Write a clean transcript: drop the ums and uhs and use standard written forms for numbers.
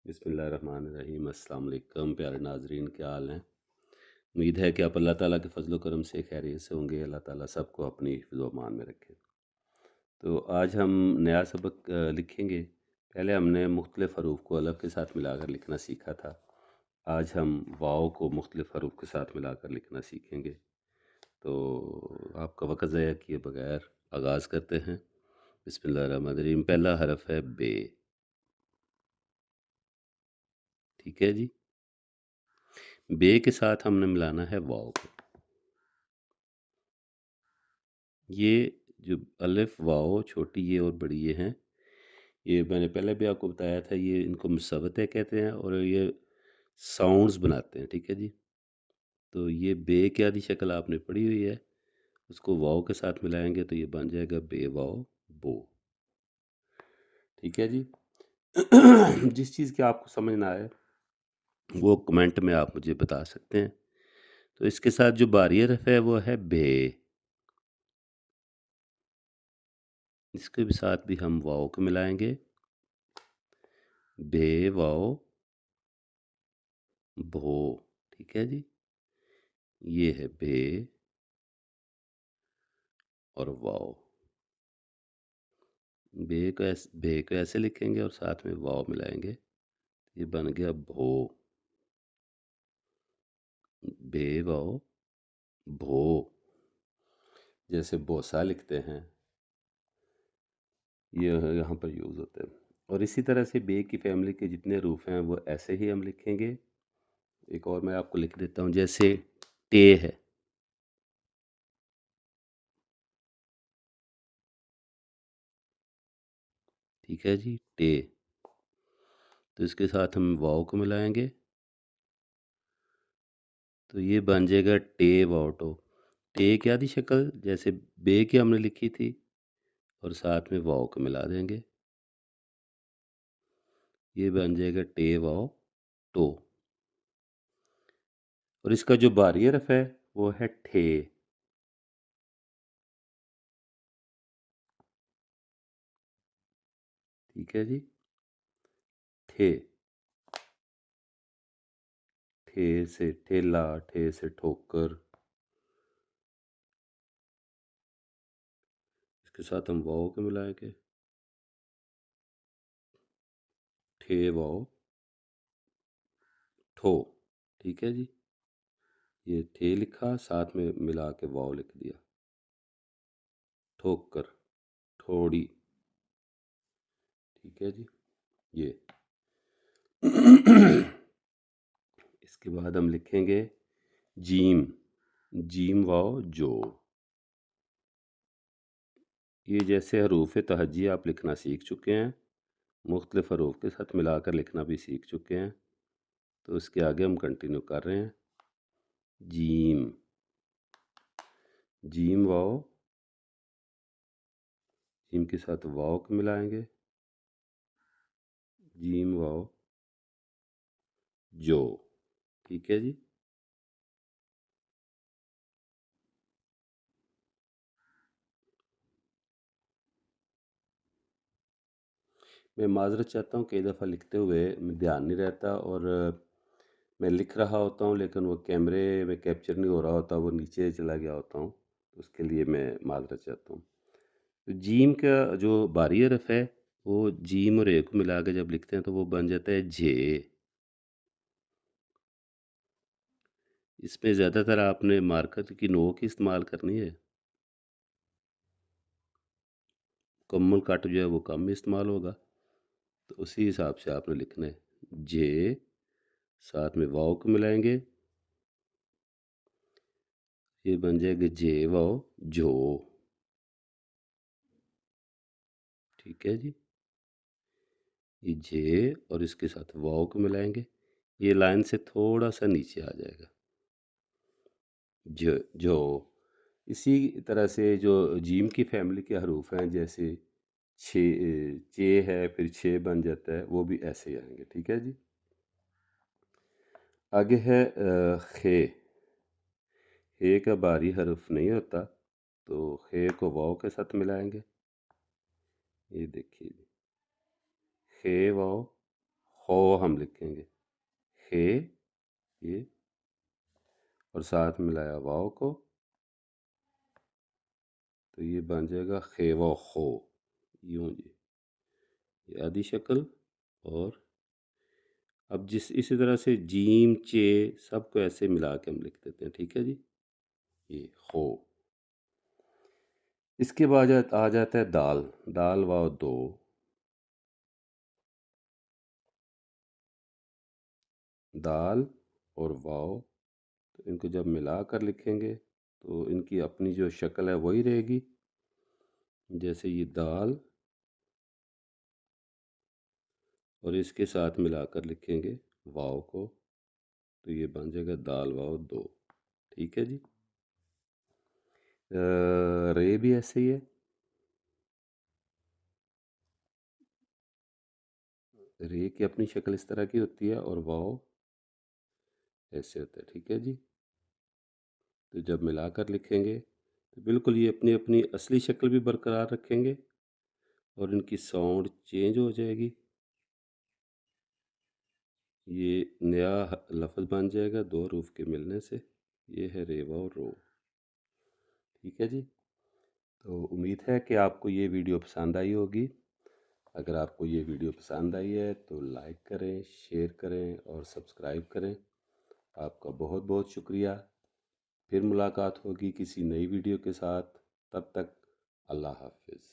بسم اللہ الرحمن الرحیم۔ السلام علیکم پیارے ناظرین، کیا حال ہیں؟ امید ہے کہ آپ اللہ تعالیٰ کے فضل و کرم سے خیریت سے ہوں گے۔ اللہ تعالیٰ سب کو اپنی حفظ و امان میں رکھے۔ تو آج ہم نیا سبق لکھیں گے۔ پہلے ہم نے مختلف حروف کو الف کے ساتھ ملا کر لکھنا سیکھا تھا۔ آج ہم واؤ کو مختلف حروف کے ساتھ ملا کر لکھنا سیکھیں گے۔ تو آپ کا وقت ضائع کیے بغیر آغاز کرتے ہیں۔ بسم اللہ الرحمن الرحیم۔ پہلا حرف ہے بے، ٹھیک ہے جی۔ بے کے ساتھ ہم نے ملانا ہے واؤ کو۔ یہ جو الف واؤ چھوٹی یہ اور بڑی یہ ہیں، یہ میں نے پہلے بھی آپ کو بتایا تھا، یہ ان کو مصوتے کہتے ہیں اور یہ ساؤنڈز بناتے ہیں، ٹھیک ہے جی۔ تو یہ بے کی آدھی شکل آپ نے پڑھی ہوئی ہے، اس کو واؤ کے ساتھ ملائیں گے تو یہ بن جائے گا بے واؤ بو، ٹھیک ہے جی۔ جس چیز کی آپ کو سمجھ نہ آئے وہ کمنٹ میں آپ مجھے بتا سکتے ہیں۔ تو اس کے ساتھ جو باری حرف ہے وہ ہے بے، اس کے ساتھ بھی ہم واؤ کو ملائیں گے، بے واؤ بھو، ٹھیک ہے جی۔ یہ ہے بے اور واؤ۔ بے کو ایسے لکھیں گے اور ساتھ میں واؤ ملائیں گے، یہ بن گیا بھو، بے واؤ بھو، جیسے بوسا لکھتے ہیں، یہ یہاں پر یوز ہوتا ہے۔ اور اسی طرح سے بے کی فیملی کے جتنے حروف ہیں وہ ایسے ہی ہم لکھیں گے۔ ایک اور میں آپ کو لکھ دیتا ہوں، جیسے ٹے ہے، ٹھیک ہے جی، ٹے، تو اس کے ساتھ ہم واؤ کو ملائیں گے تو یہ بن جائے گا ٹے واؤ ٹو۔ ٹے کیا تھی شکل؟ جیسے بے کی ہم نے لکھی تھی اور ساتھ میں واؤ کو ملا دیں گے، یہ بن جائے گا ٹے واؤ ٹو۔ اور اس کا جو باری حرف ہے وہ ہے ٹھے، ٹھیک ہے جی، ٹھے، ٹھے سے ٹھیلا، ٹھے سے ٹھوکر، اس کے ساتھ ہم واؤ کو ملائیں گے، ٹھے واؤ ٹھو، ٹھیک ہے جی۔ یہ ٹھے لکھا، ساتھ میں ملا کے واؤ لکھ دیا، ٹھوکر، ٹھوڑی، ٹھیک ہے جی۔ یہ اس کے بعد ہم لکھیں گے جیم، جیم واؤ جو۔ یہ جیسے حروف تہجی آپ لکھنا سیکھ چکے ہیں، مختلف حروف کے ساتھ ملا کر لکھنا بھی سیکھ چکے ہیں، تو اس کے آگے ہم کنٹینیو کر رہے ہیں۔ جیم، جیم واؤ، جیم کے ساتھ واؤ کو ملائیں گے، جیم واؤ جو، ٹھیک ہے جی۔ میں معذرت چاہتا ہوں، کئی دفعہ لکھتے ہوئے دھیان نہیں رہتا اور میں لکھ رہا ہوتا ہوں لیکن وہ کیمرے میں کیپچر نہیں ہو رہا ہوتا، وہ نیچے چلا گیا ہوتا ہوں، تو اس کے لیے میں معذرت چاہتا ہوں۔ تو جیم کا جو باری حرف ہے وہ جیم اور اے کو ملا کے جب لکھتے ہیں تو وہ بن جاتا ہے جے۔ اس میں زیادہ تر آپ نے مارکر کی نوک ہی استعمال کرنی ہے، کمل کٹ جو ہے وہ کم استعمال ہوگا، تو اسی حساب سے آپ نے لکھنا ہے جے، ساتھ میں واؤ کو ملائیں گے، یہ بن جائے گا جے واؤ جو، ٹھیک ہے جی۔ یہ جے اور اس کے ساتھ واؤ کو ملائیں گے، یہ لائن سے تھوڑا سا نیچے آ جائے گا، جو۔ اسی طرح سے جو جیم کی فیملی کے حروف ہیں، جیسے چے ہے، پھر چھ بن جاتا ہے، وہ بھی ایسے ہی آئیں گے، ٹھیک ہے جی۔ آگے ہے خے، خے کا باری حرف نہیں ہوتا تو خے کو واؤ کے ساتھ ملائیں گے، یہ دیکھیے جی، خے واؤ خو ہم لکھیں گے، خے یہ، اور ساتھ ملایا واؤ کو، تو یہ بن جائے گا خیو خو، یوں جی، یہ آدھی شکل۔ اور اب اسی طرح سے جیم چے سب کو ایسے ملا کے ہم لکھ دیتے ہیں، ٹھیک ہے جی، یہ خو۔ اس کے بعد آ جاتا ہے دال، دال واؤ دو، دال اور واؤ، تو ان کو جب ملا کر لکھیں گے تو ان کی اپنی جو شکل ہے وہی رہے گی، جیسے یہ دال، اور اس کے ساتھ ملا کر لکھیں گے واؤ کو، تو یہ بن جائے گا دال واؤ دو، ٹھیک ہے جی۔ رے بھی ایسے ہی ہے، رے کی اپنی شکل اس طرح کی ہوتی ہے اور واؤ ایسے ہوتا ہے، ٹھیک ہے جی۔ تو جب ملا کر لکھیں گے تو بالکل یہ اپنی اپنی اصلی شکل بھی برقرار رکھیں گے اور ان کی ساؤنڈ چینج ہو جائے گی، یہ نیا لفظ بن جائے گا دو حروف کے ملنے سے، یہ ہے ریوا اور رو، ٹھیک ہے جی۔ تو امید ہے کہ آپ کو یہ ویڈیو پسند آئی ہوگی۔ اگر آپ کو یہ ویڈیو پسند آئی ہے تو لائک کریں، شیئر کریں اور سبسکرائب کریں۔ آپ کا بہت بہت شکریہ۔ پھر ملاقات ہوگی کسی نئی ویڈیو کے ساتھ، تب تک اللہ حافظ۔